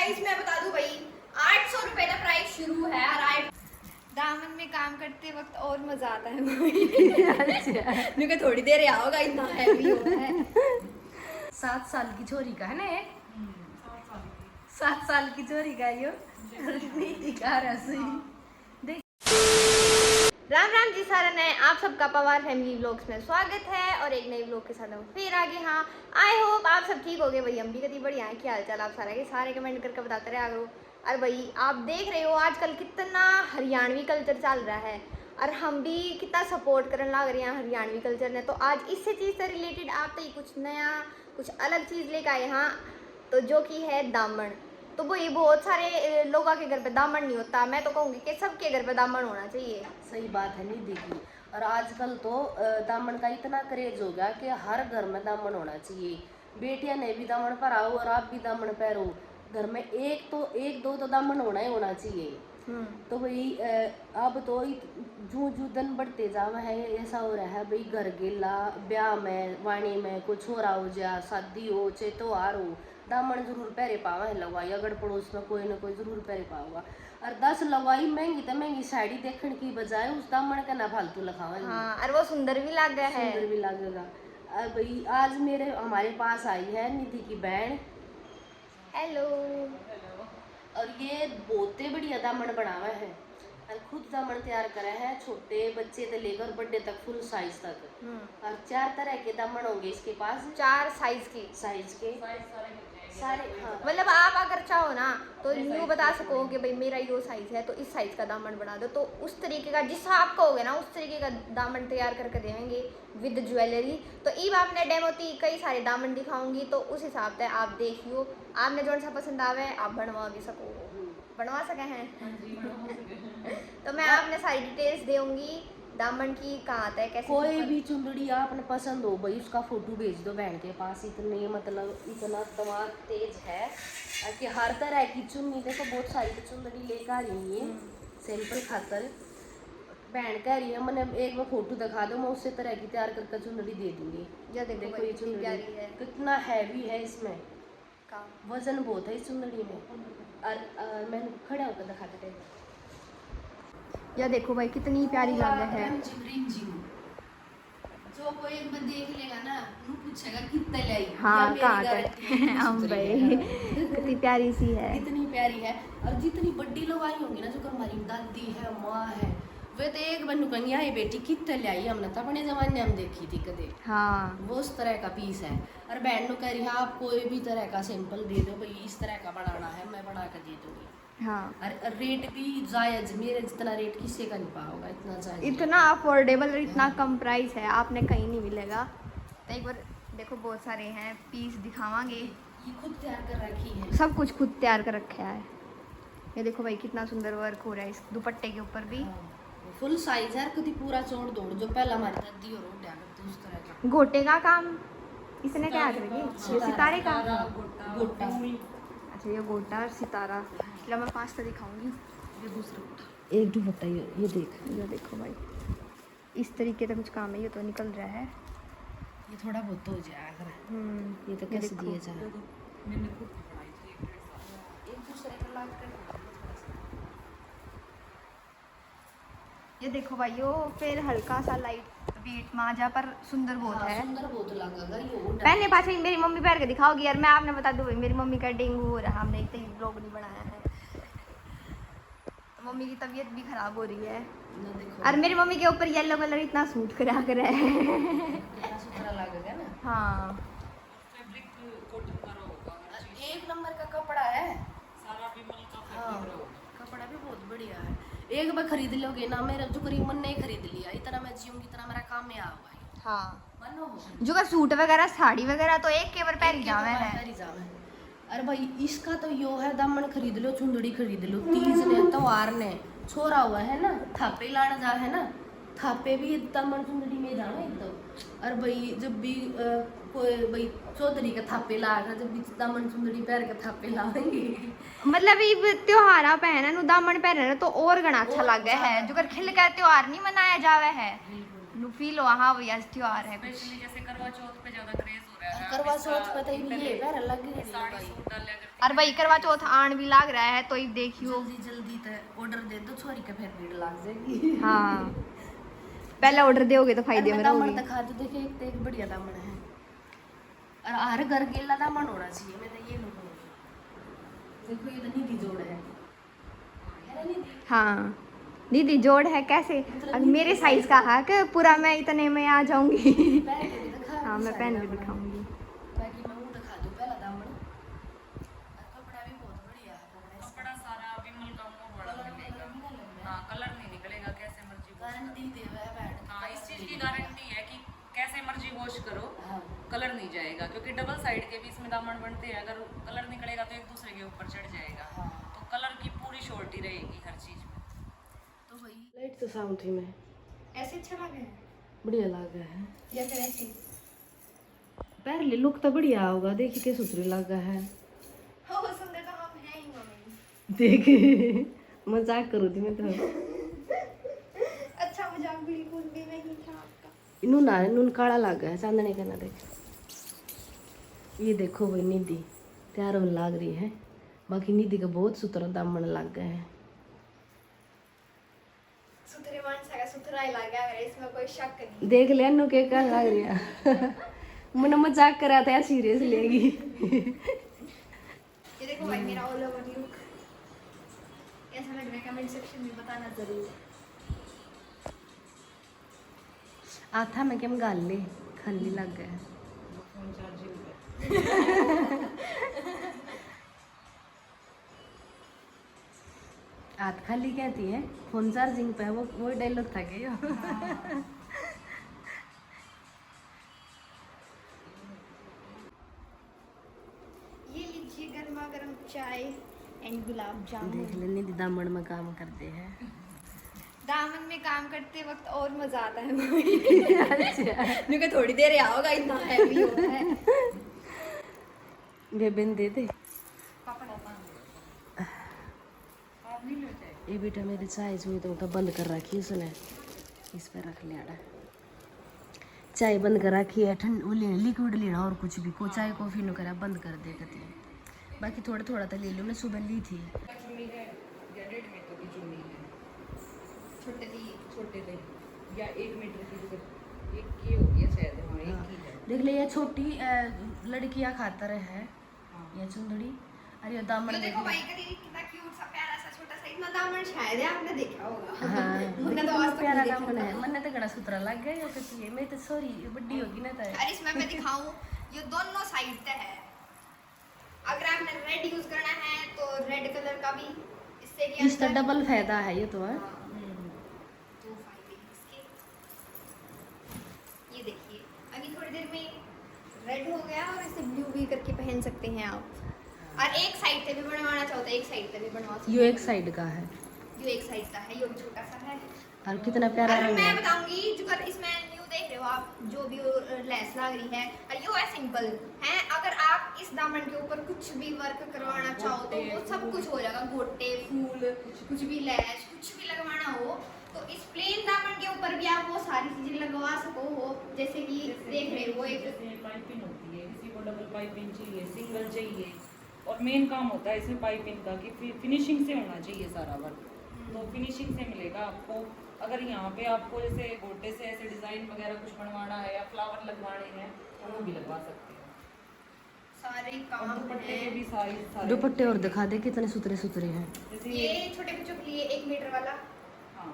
Guys मैं बता दूं भाई 800 रुपए का प्राइस शुरू है और दामन में काम करते वक्त और मजा आता है मुझे थोड़ी देर आओगा इतना हैवी हो रहा है 7 साल की छोरी का है ना ये 7 साल की छोरी का यो नहीं दिखा रहा सही। राम राम जी सारा नए आप सबका पवार फैमिली व्लॉग्स में स्वागत है और एक नई व्लॉग के साथ हम फिर आगे। हाँ आई होप आप सब ठीक हो गए भाई, हम भी कभी बढ़िया है। क्या हाल चाल आप सारे के सारे कमेंट करके बताते रहे करो। और भाई आप देख रहे हो आजकल कितना हरियाणवी कल्चर चल रहा है और हम भी कितना सपोर्ट करने लग रहे हैं हरियाणवी कल्चर ने। तो आज इससे चीज़ से रिलेटेड आप तो कुछ नया कुछ अलग चीज़ लेकर आए हाँ, तो जो कि है दामन। तो वही बहुत सारे लोगों के घर पे दामन नहीं होता, मैं तो कहूँगी कि सबके घर पे दामन होना चाहिए। सही बात है नहीं देखी। और आजकल तो दामन का इतना क्रेज हो गया कि हर घर में दामन होना चाहिए। बेटियां ने भी दामन पहराओ और आप भी दामन पहरो। घर में एक दो तो दामन होना ही होना चाहिए। तो भाई अब तो जू जू दिन बढ़ते जावा है ऐसा हो रहा है भाई, घर गेला ब्याह में वाणी में कुछ हो रहा हो जा शादी हो चाहे त्योहार हो दामन जरूर पहरे पावा है लगवाई। अगर पड़ोस में कोई ना कोई जरूर पहरे पाऊंगा। और 10 लगवाई महंगी तो महंगी साड़ी देखने की बजाय उस दामन का ना फालतू लगावा। हाँ, और वो सुंदर भी लग गया है। सुंदर भी लगेगा। और भाई आज हमारे पास आई है निधि की बहन। हेलो। और ये बहुत ही बढ़िया दामन बनावा है और खुद दामन तैयार करा है, छोटे बच्चे से लेकर बड़े तक फुल साइज तक। और 4 तरह के दामन होंगे इसके पास, 4 साइज के सारे। हाँ मतलब आप अगर चाहो ना तो यूँ बता सको कि भाई मेरा यो साइज है तो इस साइज का दामन बना दो, तो उस तरीके का जिस आप कहोगे ना उस तरीके का दामन तैयार करके देंगे विद ज्वेलरी। तो ईब आपने डेमो ती कई सारे दामन दिखाऊंगी तो उस हिसाब से आप देखियो, आपने जो सा पसंद आवे आप बनवा भी सको, बनवा सके हैं तो मैं आपने सारी डिटेल्स दूंगी दामन की, कहाँ आता है कैसे। कोई भी चुंदड़ी आपने पसंद हो भाई उसका फोटो भेज दो बहन के पास। इतने मतलब इतना दिमाग तेज है कि हर तरह की चुन्नी देखो बहुत सारी चुंदड़ी लेकर आ रही है सैंपल खातर। बहन कह रही है मैंने एक बार फोटो दिखा दो मैं उससे तरह की तैयार करके चुंदड़ी दे दूंगी। देखो ये चुंदड़ी कितना हैवी है, इसमें वजन बहुत है इस चुंदड़ी में। और मैंने खड़ा होकर दिखाते थे या देखो भाई कितनी प्यारी लग है। जो कोई एक बार देख लेगा ना वो पूछेगा कितने लाई। हाँ कहाँ हम भाई कितनी प्यारी सी है, कितनी प्यारी है। और जितनी बड़ी लोग आई होंगी ना जो हमारी दादी है माँ है वे तो एक बार नुकंगी आई बेटी कितने लाई हमने तो अपने जमाने में हम देखी थी कदे। हाँ वो उस तरह का पीस है। और बहन कह रही है आप कोई भी तरह का सैंपल दे दो भाई इस तरह का बनाना है मैं बना कर दे दूंगी। हाँ और रेट भी जायज, मेरे जितना रेट किसी का नहीं पाओगा इतना जायज, इतना अफोर्डेबल और इतना कम प्राइस है आपने कहीं नहीं मिलेगा। तो एक बार देखो बहुत सारे हैं पीस दिखावांगे, ये खुद तैयार कर रखी है, सब कुछ खुद तैयार कर रखा है। ये देखो भाई कितना सुंदर वर्क हो रहा है इस दुपट्टे के ऊपर भी। फुल साइज है कभी पूरा चौड़ दौड़ जो पहला हमारी दादी और उठा करते उस तरह का। गोटे का काम इसने क्या करेंगे, ये सितारे का गोटा। अच्छा ये गोटा और सितारा। चलो मैं 5 तो दिखाऊंगी। ये दूसरा गोटा एक दुपट्टा ये देख, ये देखो भाई इस तरीके का कुछ काम है, ये तो निकल रहा है, ये थोड़ा बहुत हो जाएगा। ये तो कैसे दिए जा एक दूसरे का लाग कर। ये देखो भाई यो फिर हल्का सा लाइट बीट माजा पर सुंदर बहुत है, सुंदर बहुत लगेगा ये। पहले पास मेरी मम्मी पहन के दिखाओगी यार, मैं आपने बता दूं भाई मेरी मम्मी का डेंगू हो रहा, हमने इतनी ब्लॉग नहीं बनाया है तो मम्मी की तबीयत भी खराब हो रही है। और मेरी मम्मी के ऊपर येलो कलर इतना सूट करा कर है लगेगा ना। हाँ एक नंबर का कपड़ा है सारा विमल का। हाँ कपड़ा भी बहुत बढ़िया है। एक बार खरीद लोगे ना, मेरा जो करीब मन नहीं खरीद लिया इतना मैं जीऊंगी इतना मेरा काम में आ हुआ है। हाँ जो का सूट वगैरह साड़ी वगैरह तो एक के बार पहन जावे है। अरे भाई इसका तो यो है दामन खरीद लो चुंदड़ी खरीद लो, तीज ने त्योहार ने छोरा हुआ है ना थापे लाना जा है ना, थापे भी दामन चुंदड़ी में जाना एकदम। और भाई जब भी कोई भाई चौधरी का थापे लाएगा जब भी दामन चुंदड़ी पैर के थापे लाएंगे मतलब ये त्योहारा पहना नु दामन पहने तो और गणा अच्छा लगे है, जो कर खिल का त्योहार नहीं मनाया जावे है नु फील हुआ हाँ भैया त्योहार है कुछ। स्पेशली जैसे करवा चौथ पे ज्यादा क्रेज हो रहा है। करवा चौथ पे तो ये पैर लग गई साड़ी भाई। सूट डाल लिया करती और भाई करवा चौथ आन भी लाग रहा है तो ये देखियो। जल्दी जल्दी तो ऑर्डर दे दो, छोरी के फिर भीड़ लग जाएगी। हाँ पहले ऑर्डर दोगे तो फायदे में दामन रहोगे। दिखा दो, देखिए एक तो एक बढ़िया दामन है और हर घर गेला दामन होना चाहिए। मैं तो ये लोग देखो ये तो निधि जोड़ है ना निधि। हाँ दीदी जोड़ है कैसे अब मेरे साइज का है कि पूरा मैं इतने में आ जाऊंगी। पहन के भी दिखा, हाँ मैं पहन के दामन है। दिखाऊंगी। बाकी मैं वो दिखा दूं पहला दामन। और कपड़ा भी बहुत बढ़िया है, कपड़ा सारा विमल का मुंह बड़ा मिलेगा। हाँ कलर नहीं निकलेगा, कैसे मर्जी गारंटी दे रहा है बैठ। हाँ इस चीज की गारंटी है कि कैसे मर्जी वॉश करो हाँ कलर नहीं जाएगा, क्योंकि डबल साइड के भी इसमें दामन बनते हैं। अगर कलर निकलेगा तो एक दूसरे के ऊपर चढ़ जाएगा। हाँ। तो कलर की पूरी श्योरिटी रहेगी हर चीज में। तो वही लाइट तो साउंड थी में ऐसे अच्छा लगे है बढ़िया लगा है। या फिर ऐसे पहले लुक तो बढ़िया होगा, देखिए के सुथरे लगा है। हो सुंदर तो हम हैं ही मम्मी। देख मजाक करो थी मैं तो। अच्छा मजाक बिल्कुल भी नहीं था आपका। नून काला लगा है चांदनी का ना। देख ये देखो भाई निधि तैयार होने लग रही है। बाकी निधि का बहुत सुथरा दामन लग गया है। सुथरे मानसा का सुथरा ही लगा है, इसमें कोई शक नहीं। देख लिया नु के क्या लग रही है। मैंने मजाक करा था, सीरियस लेगी। ये देखो भाई मेरा ऑल ओवर लुक कैसा लग रहा है कमेंट सेक्शन में बताना जरूर। आथा मैं क्या गाल ले खाली लग गया है। फोन चार्जिंग पे आठ खाली कहती है फोन चार्जिंग पे, वो डायलॉग था क्या? ये लीजिए गर्मा गर्म चाय एंड गुलाब जामुन। देख ले निधि दामन में काम करते हैं। दामन में काम करते वक्त और मजा आता है। अच्छा थोड़ी देर आओगा इतना हैवी होता है। बेबेन दे दे। पापा आप नहीं लेते? ये बेटा मेरी चाय हुई तो उठा बंद कर रखी उसने, इस पर रख लिया। चाय बंद कर रखी है, ठंड वो लेना लिक्विड लेना और कुछ भी को चाय कॉफी न करा बंद कर दे कहते हैं। बाकी थोड़ा थोड़ा तो ले लो, मैं सुबह ली थी। चुन्नी है या 1.5 मीटर की चुन्नी है, छोटे लिए छोटे थे या 1 मीटर की, जैसे एक की होगी है शायद। हाँ एक की है। देख ले ये छोटी लड़कियां खातर है ये चुंदड़ी। अरे ये दामन ये देख देखो ले। भाई कितना क्यूट सा प्यारा सा छोटा सा इतना दामन शायद है आपने देखा होगा। हाँ मैंने तो आज तक प्यारा नहीं दामन देखा। है। मन तो गड़ा सुथरा लग गया या फिर ये मैं तो सॉरी बड़ी होगी ना तो। और इसमें मैं दिखाऊं ये दोनों साइड पे है। अगर आपने रेड यूज करना है तो रेड कलर का भी इससे भी इसका डबल फायदा है ये तो है। दो फायदे इसके। ये देखिए अभी थोड़ी देर में रेड हो गया और इसे ब्लू भी करके पहन सकते हैं आप। और एक साइड से भी बनवाना चाहो तो एक साइड से भी बनवा सकते यो एक साइड का है जो एक साइड का है ये भी छोटा सा है। और कितना प्यारा और रंग मैं है। बताऊंगी जो कर इसमें न्यू देख रहे हो आप जो भी लेस लग रही है और ये है सिंपल है। अगर आप इस दामन के ऊपर कुछ भी वर्क करवाना चाहो तो वो सब कुछ हो जाएगा। गोटे फूल कुछ भी लैश कुछ भी लगवाना हो तो इस प्लेन दामन के ऊपर भी आप वो सारी चीजें लगवा सको हो। जैसे कि देख रहे हो एक पाइपिंग होती है, किसी को डबल पाइपिंग चाहिए, सिंगल चाहिए। और मेन काम होता है इसमें पाइपिंग का कि फिनिशिंग से होना चाहिए सारा वर्क। तो फिनिशिंग से मिलेगा आपको। अगर यहाँ पे आपको जैसे गोटे से ऐसे डिजाइन वगैरह कुछ बनवाना है या फ्लावर लगवाने हैं तो वो भी लगवा सकते हो। सारे और काम दुपट्टे के हैं। भी सारे दुपट्टे और दिखा दे कितने सुथरे सुथरे हैं। जैसे ये छोटे बच्चों के लिए 1 मीटर वाला हाँ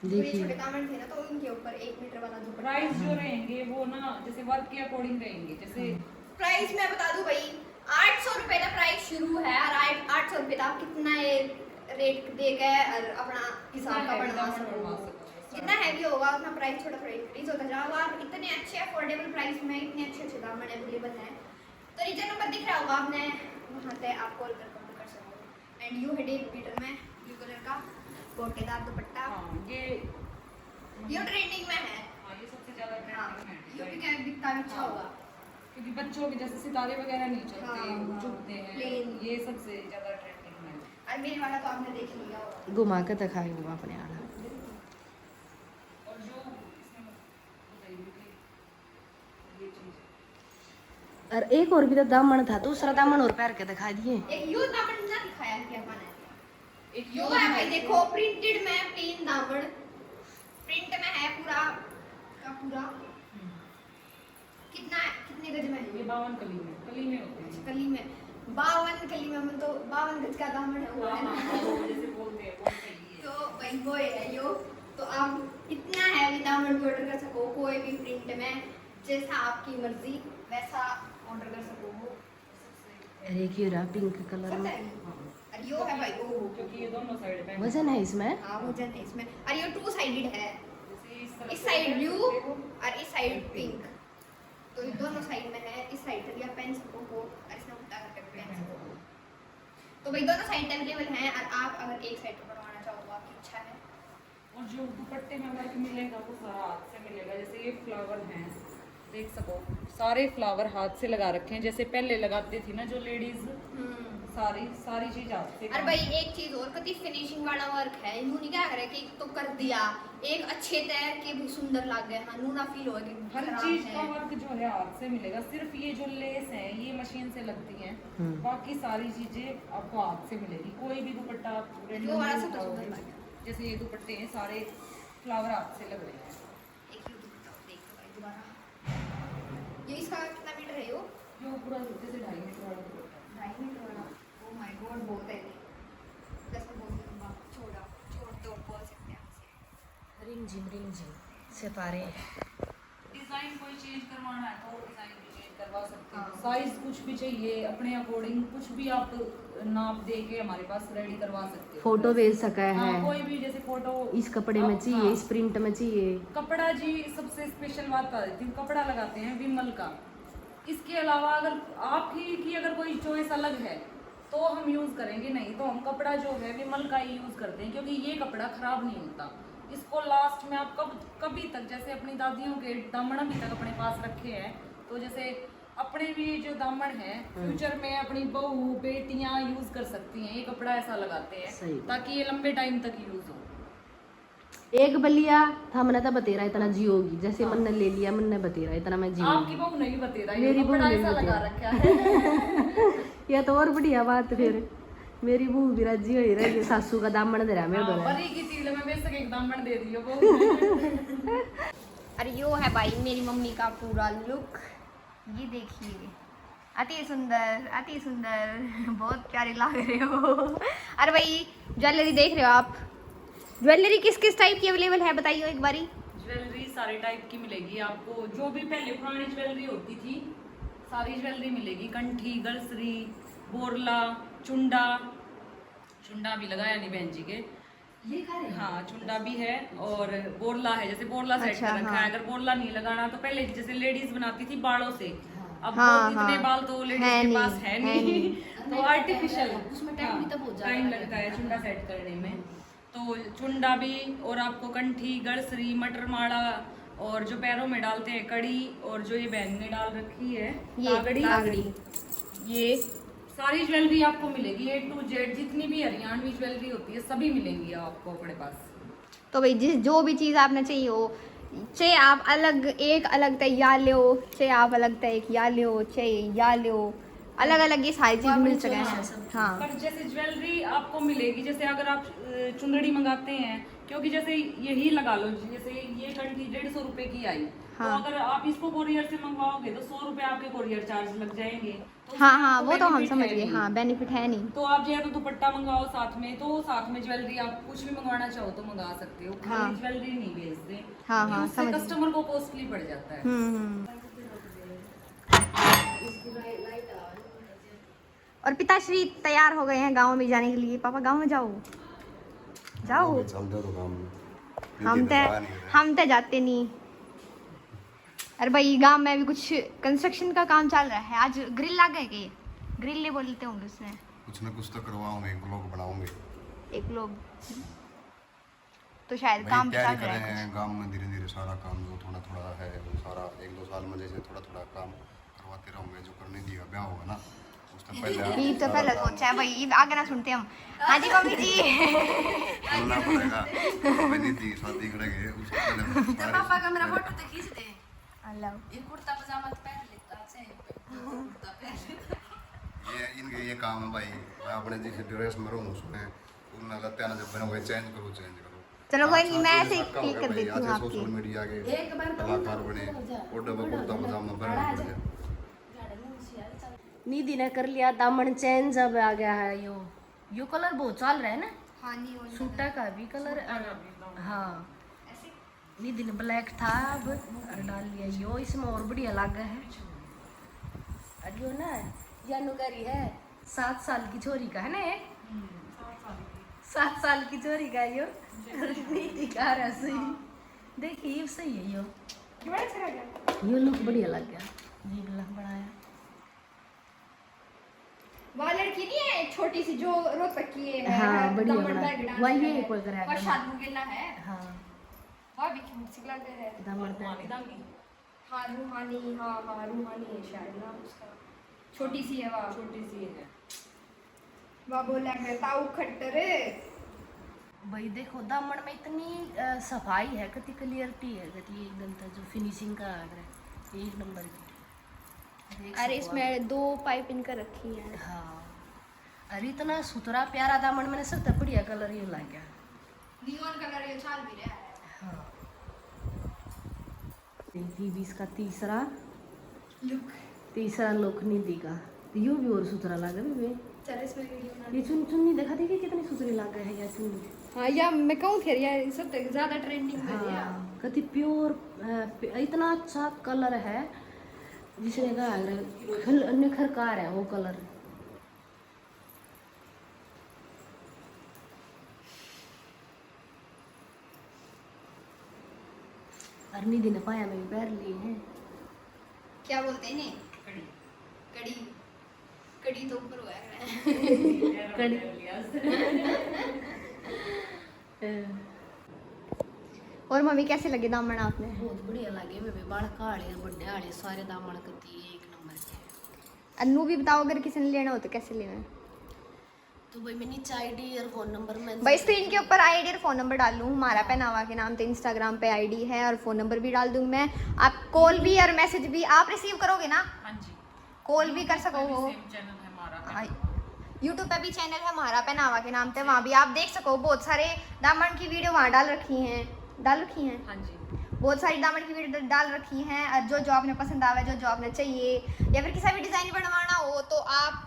जो ये देखिए छोटे दामन थे ना तो उनके ऊपर 1 मीटर वाला दुपट्टा। प्राइस जो रहेंगे वो ना जैसे वर्क के अकॉर्डिंग रहेंगे। जैसे प्राइस मैं बता दूं भाई 800 रुपए का प्राइस शुरू है और 800 रुपए तक कितना ये रेट दे के और अपना हिसाब का बनवा सको। जितना हैवी होगा उतना प्राइस छोटा थोड़ा इंक्रीज होता जाएगा। और इतने अच्छे अफोर्डेबल प्राइस में इतने अच्छे अच्छे दामन अवेलेबल हैं तो रीजन नंबर दिख रहा होगा आपने वहाँ से आप कॉल कर सकते हो। एंड यू हेड 1 मीटर में ब्लू कलर का गोटेदार दुपट्टा हाँ ये ट्रेंडिंग में है। हाँ ये सबसे ज़्यादा हाँ ट्रेंडिंग ये में भी क्या दिखता भी अच्छा होगा। क्योंकि बच्चों के जैसे सितारे वगैरह नहीं चलते, हाँ, वो झुकते हैं, plain। ये सबसे ज़्यादा ट्रेंडिंग में है। और मेरे वाला तो आपने देख लिया होगा। घुमा के दिखाएंगे अपने आना। और जो इसमें और एक और भी तो दामन था, दूसरा दामन और पैर के दिखा दिए। एक यो दामन ना दिखाया क्या मैंने, एक यो है भाई, देखो प्रिंटेड में प्लेन दामन, प्रिंट में है पूरा का पूरा। कितना है, कितने गज में है ये 52 कली में होते हैं। कली में 52 कली में, हम तो 52 गज का दामन है वो है ना। जैसे बोलते हैं वो सही है। तो भाई वो है यो, तो आप इतना हैवी दामन को ऑर्डर कर सको कोई भी प्रिंट में, जैसा आपकी मर्जी वैसा ऑर्डर कर सको हो। अरे एक ये रहा पिंक कलर में, अरे यो है भाई ओ, क्योंकि ये दोनों साइड पे वजन है इसमें। हाँ वजन है इसमें। अरे ये 2 साइडेड है, जैसे इस तरफ इस साइड ब्लू और इस साइड पिंक, तो ये दोनों साइड में है। इस साइड से भी आप पहन सको हो और इसमें उल्टा करके भी पहन सको हो। तो भाई दोनों साइड अवेलेबल हैं, और आप अगर एक साइड पर बनवाना चाहो तो आपकी इच्छा है। और जो दुपट्टे में वर्क मिलेगा वो सारा हाथ से मिलेगा। जैसे ये फ्लावर हैं, देख सको सारे फ्लावर हाथ से लगा रखे हैं, जैसे पहले लगाती थी ना जो लेडीज, सारी चीज हाथ से। और भाई एक चीज और, कति फिनिशिंग वाला वर्क है, यूं नहीं क्या करे कि तो कर दिया एक अच्छे तैर के भी सुंदर लग गए, हाँ ना फील होगा कि हर खराब चीज है। का वर्क जो है हाथ से मिलेगा। सिर्फ ये जो लेस है ये मशीन से लगती हैं, बाकी सारी चीजें आपको हाथ से मिलेगी। कोई भी दुपट्टा आप जो वाला सब तो सुंदर लग गया। जैसे ये दुपट्टे हैं सारे फ्लावर हाथ से लग रहे हैं। एक ही दुपट्टा देखो भाई दोबारा, ये इसका कितना मीटर है यो? जो पूरा जैसे 2.5 मीटर वाला दुपट्टा है। 2.5 मीटर वाला, ओ माय गॉड बहुत है। जैसे बहुत लंबा छोटा छोड़ तो बोल सकते हैं हमसे। रिम झिम सितारे। डिजाइन कोई चेंज करवाना है तो डिजाइन भी चेंज करवा सकते हैं। साइज कुछ भी चाहिए अपने अकॉर्डिंग कुछ भी आप नाप दे के हमारे पास रेडी करवा सकते हो। फोटो भेज सका हाँ, है, कोई भी जैसे फोटो इस कपड़े में चाहिए, हाँ। इस प्रिंट में चाहिए। कपड़ा जी सबसे स्पेशल बात बता देती हूँ, कपड़ा लगाते हैं विमल का। इसके अलावा अगर आप ही की अगर कोई चॉइस अलग है तो हम यूज़ करेंगे, नहीं तो हम कपड़ा जो है विमल का ही यूज़ करते हैं, क्योंकि ये कपड़ा खराब नहीं होता। इसको लास्ट में आप कभी तक, जैसे अपनी दादियों के दामन अभी तक अपने पास रखे हैं, तो जैसे अपने भी जो दामन है फ्यूचर में अपनी बहू बेटियां यूज़ कर सकती हैं। ये कपड़ा ऐसा लगाते सही। हैं ताकि ये लंबे टाइम तक यूज़ हो। एक बलिया था, मैंने तो बतेरा इतना जियोगी, जैसे मन ने ले लिया, मन ने बतेरा इतना मैं आपकी जियोगी। बहू नहीं बतेरा, ये मेरी बहू कपड़ा नहीं ऐसा लगा बतेरा। रखा है। यह तो और बढ़िया बात। फिर मेरी बहू भी राजी हो रही, सासू का दामन दे रहा मेरे हाँ, को। बड़ी की चीज में बेशक एक दामन दे दियो वो। अरे यो है भाई मेरी मम्मी का पूरा लुक, ये देखिए अति सुंदर बहुत प्यारे लग रहे हो। अरे भाई ज्वेलरी देख रहे हो आप, ज्वेलरी किस किस टाइप की अवेलेबल है बताइए एक बारी। ज्वेलरी सारे टाइप की मिलेगी आपको, जो भी पहले पुरानी ज्वेलरी होती थी सारी ज्वेलरी मिलेगी। कंठी, गलसरी, बोरला, चुंडा भी लगाया नहीं बहन जी के, ये खा रहे हाँ चुंडा भी है, और बोरला है, जैसे बोरला सेट अच्छा, कर रखा हाँ। है। अगर बोरला नहीं लगाना तो पहले जैसे लेडीज बनाती थी बालों से, अब हाँ, वो इतने हाँ। बाल तो लेडीज है के नहीं, पास है है नहीं, नहीं। तो आर्टिफिशियल उसमें टाइम भी तो बहुत ज्यादा टाइम लगता है चुंडा सेट करने में। तो चुंडा भी, और आपको कंठी, गड़सरी, मटर माड़ा, और जो पैरों में डालते हैं कड़ी, और जो ये बहन ने डाल रखी है ये कागड़ी, ये सारी ज्वेलरी आपको मिलेगी। A to Z जितनी भी हरियाणवी ज्वेलरी होती है सभी मिलेंगी आपको अपने पास। तो भाई जिस जो भी चीज़ आपने चाहिए हो, चाहे आप एक अलग तैयार ले हो, चाहे आप अलग तैयार ले हो, चाहे या ले हो, अलग अलग ये सारी चीज़ मिल सके हैं। हाँ पर जैसे ज्वेलरी आपको मिलेगी, जैसे अगर आप चुंदड़ी मंगाते हैं, क्योंकि जैसे यही लगा लो, जैसे ये कंठी 150 रुपए की आई, हाँ। तो अगर आप इसको कोरियर से मंगवाओगे तो 100 रुपए आपके कोरियर चार्ज लग जाएंगे। तो हाँ उसमें हाँ आपको वो तो हम benefit समझ है गए, नहीं। हाँ बेनिफिट है नहीं। तो आप जो है तो दुपट्टा मंगवाओ साथ में, तो साथ में ज्वेलरी आप कुछ भी मंगवाना चाहो तो मंगा सकते हो, हाँ। खाली ज्वेलरी नहीं भेजते। हाँ, क्योंकि हाँ, उससे समझ गई। कस्टमर को कॉस्टली पड़ जाता है। और पिताश्री तैयार हो गए हैं गांव में जाने के लिए। पापा गांव में जाओ जाओ, हम तो जाते नहीं। अरे भाई गांव में अभी कुछ कंस्ट्रक्शन का काम चल रहा है। आज ग्रिल लग गए कि ग्रिल ले बोलते होंगे उसमें, कुछ ना कुछ तो करवाऊंगे, एक ब्लॉग बनाऊंगे। एक लोग तो शायद भाई काम चल तैयारी रहा कर है रहे कुछ। हैं गांव में, धीरे धीरे सारा काम जो थोड़ा थोड़ा है वो सारा 1-2 साल में जैसे थोड़ा थोड़ा काम करवाते रहूंगे। जो करने दिया ब्याह होगा ना उससे पहले ये तो पहले सोचा है भाई, ये आगे ना सुनते हम। हाँ जी मम्मी जी करना पड़ेगा। मैंने दी शादी करेंगे उससे पहले पापा का मेरा फोटो तो खींच दे। अल्लाह। ये कुर्ता पजामा तो पहन लेता है। ये इनके ये काम है भाई। मैं अपने जिस ड्रेस में रहूँ उसमें उन्हें लगता है ना जब मैंने वही चेंज करो। चलो कोई नहीं, मैं आज ऐसे ही साथ का क्लिक हो कर गया देती भाई, हूँ आज आपकी। सोशल मीडिया के एक बार तो कलाकार बने और डबल कुर्ता पजामा पहनना पड़ गया। निधि ने कर लिया दामन चेंज, अब आ गया है यो कलर बहुत चल रहा है ना, हाँ नहीं वो सूटा का भी कलर। हाँ निधि ने ब्लैक था अब और डाल लिया यो, इसमें और बढ़िया लगा है। और यो ना यानू करी है 7 साल की छोरी का है ना, 7 साल की छोरी का यो निधि का रहा सही। देखिए सही है यो, बड़ा अच्छा लग रहा है। यो लुक बढ़िया लग गया, जी लग बढ़ाया। वो लड़की नहीं है एक छोटी सी जो रोहतक की है, हाँ, बढ़िया दमन बड़ा। बैग डांस वही कर है। कोई करा है। और शादू गिला है, हाँ वह भी क्यूट सी लग रहा है। दामन पे हाँ रूहानी, हाँ रूहानी है शायद नाम उसका, छोटी सी है वह। छोटी सी है। वह बोला है ताऊ खट्टर। भाई देखो दामन में इतनी सफाई है, कितनी क्लियरिटी है, कितनी एकदम था जो फिनिशिंग का आ रहा है, 1 नंबर की। देख अरे सको इसमें 2 पाइप इनकर रखी है। आप। हाँ अरे इतना सुथरा प्यारा दामन मैंने सब बढ़िया कलर ये ला गया। नियॉन कलर ये चाल भी रहा है। हाँ देखिए भी इसका तीसरा लुक निधि का, तो यो भी और सुथरा लगा भी। चल इसमें वीडियो बना। ये चुन्नी देखा देखिए कितनी सुथरी लगा है यार चुन्नी। हाँ या मैं कहूँ फिर यार सब ज्यादा ट्रेंडिंग में दिया। हाँ कति प्योर इतना अच्छा कलर है जिसने कहा निखरकार है वो कलर। निधि ने पाया में भी पैर लिए हैं। क्या बोलते हैं इन्हें? कड़ी कड़ी तो ऊपर हुआ है। कड़ी और मम्मी कैसे लगे दामन आपने? बहुत बढ़िया लगे मेरे बाल काले बड़े आले सारे दामन कती 1 नंबर के। अन्नू भी बताओ अगर किसी ने लेना हो तो कैसे लेना है? तो भाई मैं नीचे आईडी और फोन नंबर में भाई स्क्रीन के ऊपर आईडी और फ़ोन नंबर डाल लूँ, हमारा पहनावा के नाम पे इंस्टाग्राम पे आईडी है और फ़ोन नंबर भी डाल दूँ मैं। आप कॉल भी और मैसेज भी आप रिसीव करोगे ना? हाँ जी। कॉल भी कर सको हो। सेम चैनल है हमारा। हाँ, यूट्यूब पे भी चैनल है हमारा पहनावा के नाम पे, वहाँ भी आप देख सको। बहुत सारे दामन की वीडियो वहाँ डाल रखी हैं हाँ जी। बहुत सारी दामन की वीडियो डाल रखी हैं। और जो आपने पसंद आवे, जो आपने चाहिए या फिर किसी भी डिज़ाइन बनवाना हो तो आप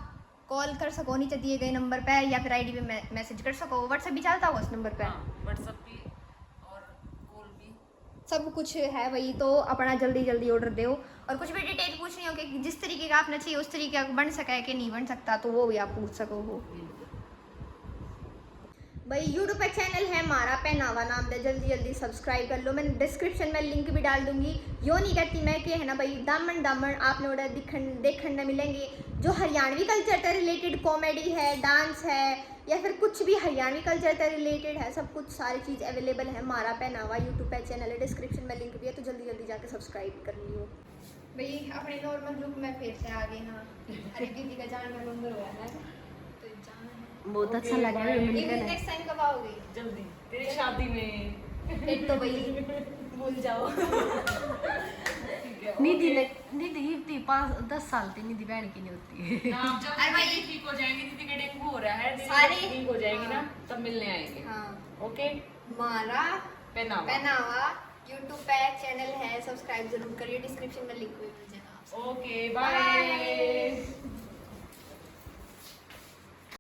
कॉल कर सको नीचे दिए गए नंबर पे, या फिर आईडी पे मैसेज कर सको। व्हाट्सएप भी चलता होगा उस नंबर पे। व्हाट्सएप भी और कॉल भी सब कुछ है वही। तो अपना जल्दी ऑर्डर दो। और कुछ भी डिटेल पूछनी हो कि जिस तरीके का आपने चाहिए उस तरीके का बन सका है कि नहीं बन सकता, तो वो भी आप पूछ सको हो। भाई यूट्यूब पे चैनल है हमारा पहनावा नाम पे, जल्दी सब्सक्राइब कर लो। मैं डिस्क्रिप्शन में लिंक भी डाल दूंगी। यो नहीं कहती मैं कि है ना भाई दामन आपने उड़ा देखने मिलेंगे जो हरियाणवी कल्चर से रिलेटेड कॉमेडी है, डांस है या फिर कुछ भी हरियाणवी कल्चर से रिलेटेड है, सब कुछ सारी चीज़ अवेलेबल है हमारा पहनावा यूट्यूब पे चैनल है, डिस्क्रिप्शन में लिंक भी है। तो जल्दी जाके सब्सक्राइब कर लियो। भाई अपने नॉर्मल लुक में फिर से आ गए हाँ। अरे दीदी का जान का नंबर हुआ है तो जाना है। बहुत अच्छा लगा है मिलकर। नेक्स्ट टाइम कब आओगे? जल्दी तेरी शादी में। एक तो भाई भूल जाओ। निधि 5-10 साल थी, निधि बहन की नहीं होती है। अरे भाई ठीक हो जाएंगे, दीदी का डेंगू हो रहा है, दीदी सारे ठीक हो जाएंगी ना तब मिलने आएंगे। हाँ ओके। हमारा पहनावा यूट्यूब पे चैनल है, सब्सक्राइब जरूर करिए। डिस्क्रिप्शन में लिंक भी मिल जाएगा। Okay bye.